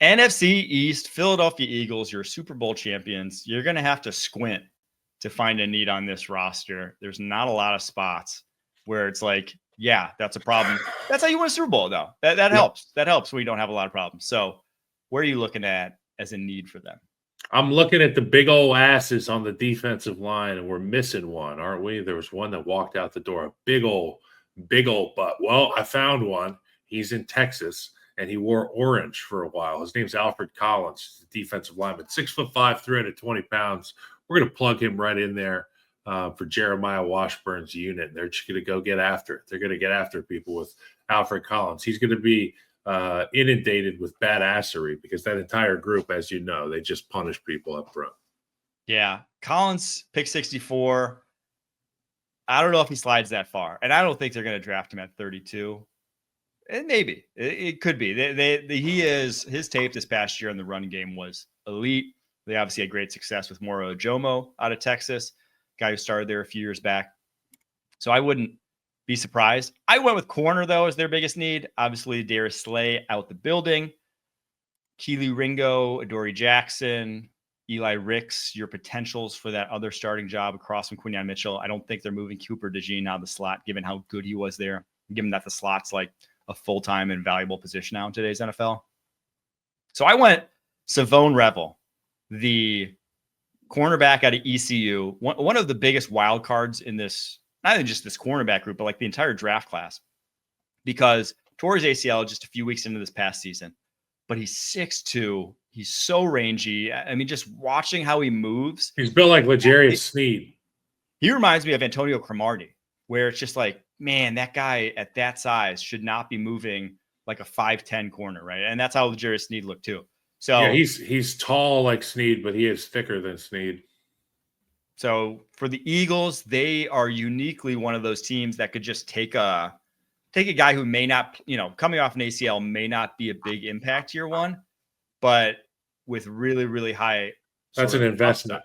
NFC East, Philadelphia Eagles, you're Super Bowl champions. You're going to have to squint to find a need on this roster. There's not a lot of spots where it's like, yeah, that's a problem. That's how you win a Super Bowl, though. That helps. That helps when you don't have a lot of problems. So where are you looking at as a need for them? I'm looking at the big old asses on the defensive line, and we're missing one, aren't we? There was one that walked out the door, a big old butt. Well, I found one. He's in Texas, and he wore orange for a while. His name's Alfred Collins, the defensive lineman, 6'5", 320 pounds. We're going to plug him right in there for Jeremiah Washburn's unit. They're just going to go get after it. They're going to get after people with Alfred Collins. He's going to be inundated with badassery because that entire group, as you know, they just punish people up front. Yeah. Collins, pick 64. I don't know if he slides that far. And I don't think they're going to draft him at 32. And maybe. It could be. His tape this past year in the run game was elite. They obviously had great success with Moro Ojomo out of Texas, guy who started there a few years back. So I wouldn't be surprised. I went with corner, though, as their biggest need. Obviously, Darius Slay out the building. Keely Ringo, Adoree Jackson, Eli Ricks, your potentials for that other starting job across from Quinyon Mitchell. I don't think they're moving Cooper DeJean out of the slot, given how good he was there, given that the slot's like a full-time and valuable position now in today's NFL. So I went Savone Revel, the cornerback out of ECU, one of the biggest wild cards in this, not even just this cornerback group, but like the entire draft class, because tore his ACL just a few weeks into this past season, but he's 6'2". He's so rangy. I mean, just watching how he moves. He's built like L'Jarius Sneed. He reminds me of Antonio Cromartie, where it's just like, man, that guy at that size should not be moving like a 5'10" corner, right? And that's how L'Jarius Sneed looked too. So yeah, he's tall like Sneed, but he is thicker than Sneed. So for the Eagles, they are uniquely one of those teams that could just take a guy who may not, coming off an ACL may not be a big impact year one, but with really, really high. That's an investment.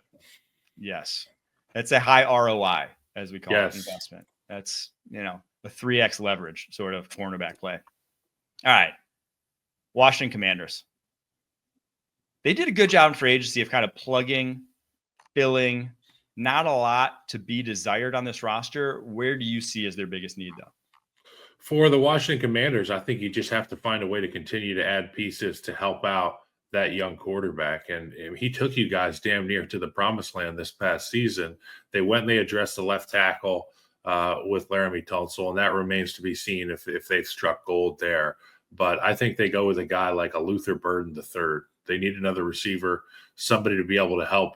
Yes. That's a high ROI, as we call it, investment. That's, a 3X leverage sort of cornerback play. All right. Washington Commanders. They did a good job in free agency of kind of plugging, filling, not a lot to be desired on this roster. Where do you see as their biggest need, though? For the Washington Commanders, I think you just have to find a way to continue to add pieces to help out that young quarterback. And he took you guys damn near to the promised land this past season. They went and they addressed the left tackle with Laramie Tunsil, and that remains to be seen if they've struck gold there. But I think they go with a guy like a Luther Burden III. They need another receiver, somebody to be able to help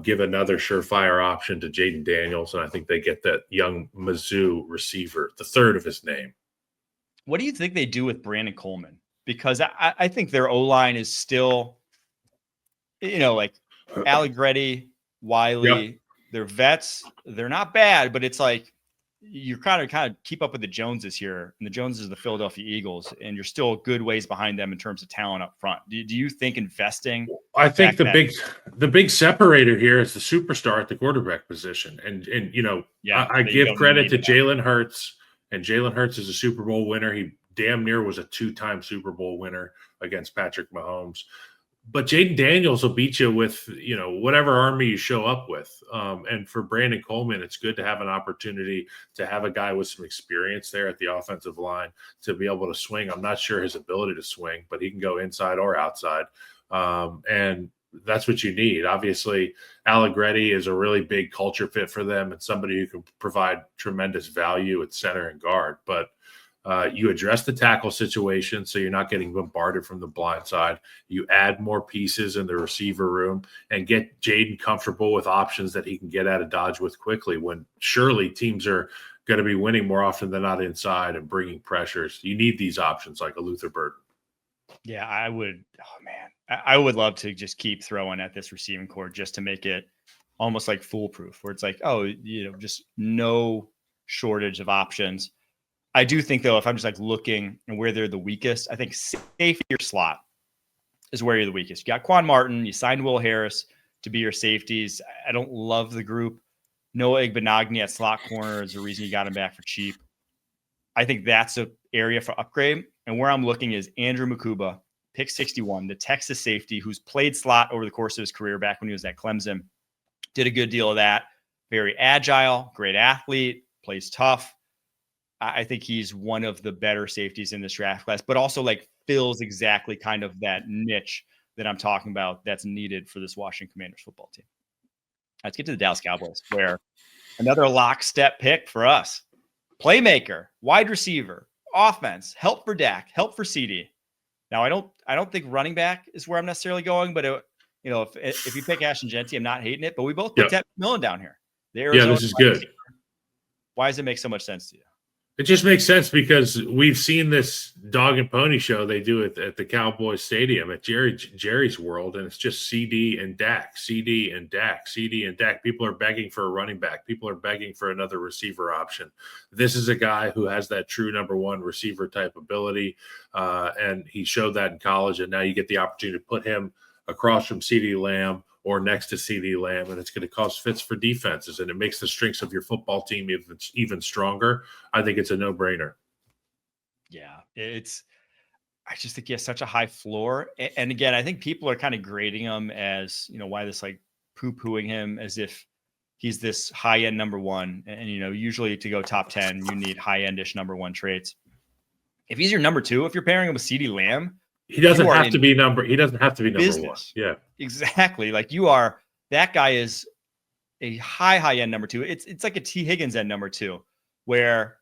give another surefire option to Jaden Daniels, and I think they get that young Mizzou receiver, the third of his name. What do you think they do with Brandon Coleman? Because I think their O-line is still, like Allegretti, Wiley, yep. They're vets. They're not bad, but it's like you're kind of keep up with the Joneses here, and the Joneses are the Philadelphia Eagles, and you're still a good ways behind them in terms of talent up front. Do you think investing? I think the big separator here is the superstar at the quarterback position, and I give credit to Jalen Hurts, and Jalen Hurts is a Super Bowl winner. He damn near was a 2-time Super Bowl winner against Patrick Mahomes. But Jaden Daniels will beat you with, whatever army you show up with. And for Brandon Coleman, it's good to have an opportunity to have a guy with some experience there at the offensive line to be able to swing. I'm not sure his ability to swing, but he can go inside or outside. And that's what you need. Obviously, Allegretti is a really big culture fit for them and somebody who can provide tremendous value at center and guard. But you address the tackle situation so you're not getting bombarded from the blind side. You add more pieces in the receiver room and get Jaden comfortable with options that he can get out of Dodge with quickly when surely teams are going to be winning more often than not inside and bringing pressures. You need these options like a Luther Burden. Yeah, I would. Oh, man. I would love to just keep throwing at this receiving core just to make it almost like foolproof where it's like, just no shortage of options. I do think, though, if I'm just like looking and where they're the weakest, I think safety or slot is where you're the weakest. You got Quan Martin. You signed Will Harris to be your safeties. I don't love the group. Noah Igbenogany at slot corner is the reason you got him back for cheap. I think that's an area for upgrade. And where I'm looking is Andrew Makuba, pick 61, the Texas safety who's played slot over the course of his career back when he was at Clemson. Did a good deal of that. Very agile, great athlete, plays tough. I think he's one of the better safeties in this draft class, but also like fills exactly kind of that niche that I'm talking about that's needed for this Washington Commanders football team. Let's get to the Dallas Cowboys, where another lockstep pick for us. Playmaker, wide receiver, offense, help for Dak, help for CD. Now, I don't think running back is where I'm necessarily going, but if you pick Ashton Genty, I'm not hating it. But we both put Ted McMillan down here. This is good. Why does it make so much sense to you? It just makes sense because we've seen this dog and pony show they do at the Cowboys Stadium at Jerry's World, and it's just CD and Dak, CD and Dak, CD and Dak. People are begging for a running back. People are begging for another receiver option. This is a guy who has that true number one receiver type ability, and he showed that in college, and now you get the opportunity to put him across from CeeDee Lamb or next to CeeDee Lamb, and it's going to cause fits for defenses, and it makes the strengths of your football team even stronger. I think it's a no-brainer. Yeah, I just think he has such a high floor. And again, I think people are kind of grading him as, why this like poo-pooing him as if he's this high-end number one. And, usually to go top 10, you need high-end-ish number one traits. If he's your number two, if you're pairing him with CeeDee Lamb, he doesn't have to be number one. Yeah, exactly. Like that guy is a high end number two. It's like a T Higgins at number two, where,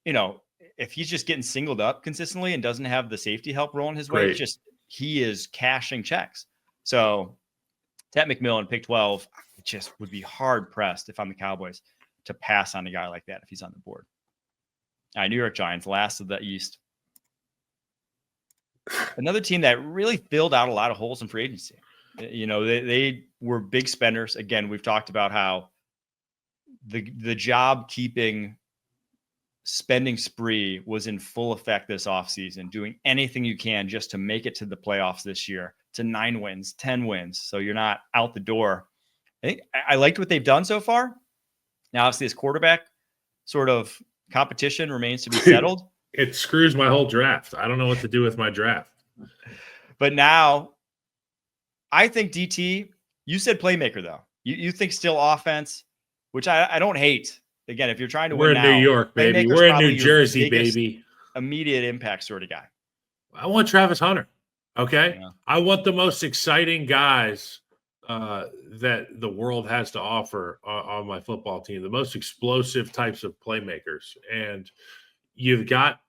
if he's just getting singled up consistently and doesn't have the safety help rolling his way, he is cashing checks. So Ted McMillan, pick 12, it just would be hard pressed if I'm the Cowboys to pass on a guy like that if he's on the board. All right, New York Giants, last of the East. Another team that really filled out a lot of holes in free agency. They were big spenders. Again, we've talked about how the job keeping spending spree was in full effect this offseason, doing anything you can just to make it to the playoffs this year, to 9 wins, 10 wins. So you're not out the door. I think I liked what they've done so far. Now, obviously, this quarterback sort of competition remains to be settled. It screws my whole draft. I don't know what to do with my draft. But now, I think DT, you said playmaker, though. You think still offense, which I don't hate. Again, if you're trying to win now. We're in New York, baby. We're in New Jersey, baby. Immediate impact sort of guy. I want Travis Hunter, okay? Yeah. I want the most exciting guys that the world has to offer on my football team, the most explosive types of playmakers. And you've got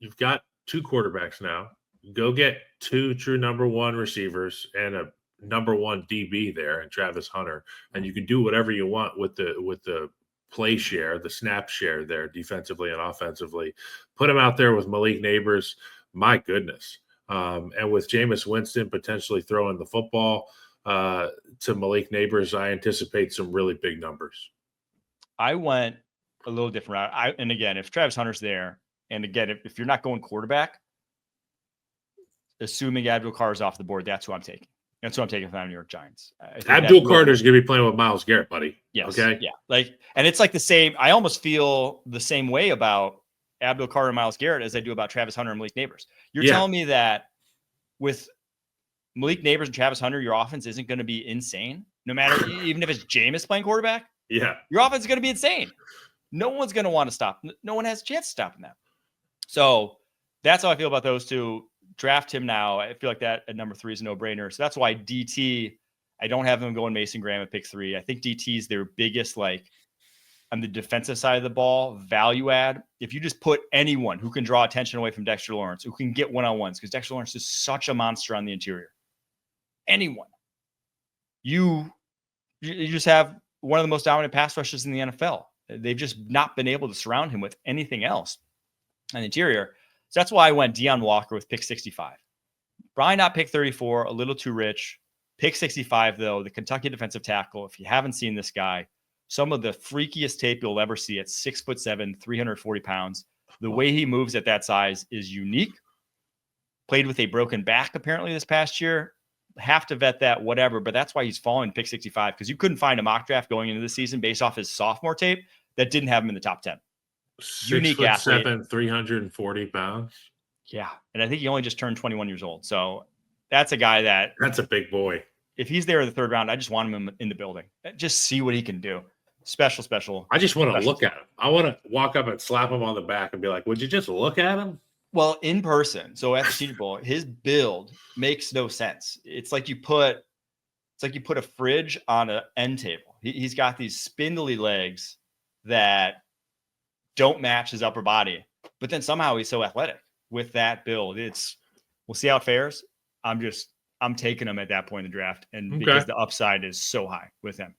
2 quarterbacks now. Go get 2 true number one receivers and a number one DB there, and Travis Hunter, and you can do whatever you want with the play share, the snap share there, defensively and offensively. Put him out there with Malik Neighbors. My goodness, and with Jameis Winston potentially throwing the football to Malik Neighbors, I anticipate some really big numbers. I went a little different route. And again, if Travis Hunter's there, and again, if you're not going quarterback, assuming Abdul Carr is off the board, that's who I'm taking. That's who I'm taking from the New York Giants. Abdul Carter's going to be playing with Myles Garrett, buddy. Yes. Okay. Yeah. And it's like the same. I almost feel the same way about Abdul Carter and Myles Garrett as I do about Travis Hunter and Malik Neighbors. You're telling me that with Malik Neighbors and Travis Hunter, your offense isn't going to be insane, no matter even if it's Jameis playing quarterback. Yeah. Your offense is going to be insane. No one's going to want to stop. No one has a chance of stopping that. So that's how I feel about those two. Draft him now. I feel like that at number 3 is a no-brainer. So that's why DT, I don't have him going Mason Graham at pick 3. I think DT is their biggest, on the defensive side of the ball, value add. If you just put anyone who can draw attention away from Dexter Lawrence, who can get one-on-ones, because Dexter Lawrence is such a monster on the interior. Anyone. You just have one of the most dominant pass rushers in the NFL. They've just not been able to surround him with anything else on the interior. So that's why I went Deion Walker with pick 65. Probably not pick 34, a little too rich. Pick 65, though, the Kentucky defensive tackle. If you haven't seen this guy, some of the freakiest tape you'll ever see at 6'7", 340 pounds. The way he moves at that size is unique. Played with a broken back, apparently, this past year. Have to vet that, whatever. But that's why he's falling pick 65, because you couldn't find a mock draft going into the season based off his sophomore tape that didn't have him in the top 10. Unique athlete. 6'7", 340 pounds. Yeah. And I think he only just turned 21 years old. So that's a guy that's a big boy. If he's there in the 3rd round, I just want him in the building. Just see what he can do. Special. I just want to look at him. I want to walk up and slap him on the back and be like, would you just look at him? Well, in person. So at the Senior Bowl, his build makes no sense. It's like you put a fridge on an end table. He's got these spindly legs that don't match his upper body, but then somehow he's so athletic with that build. We'll see how it fares. I'm taking him at that point in the draft, and because the upside is so high with him.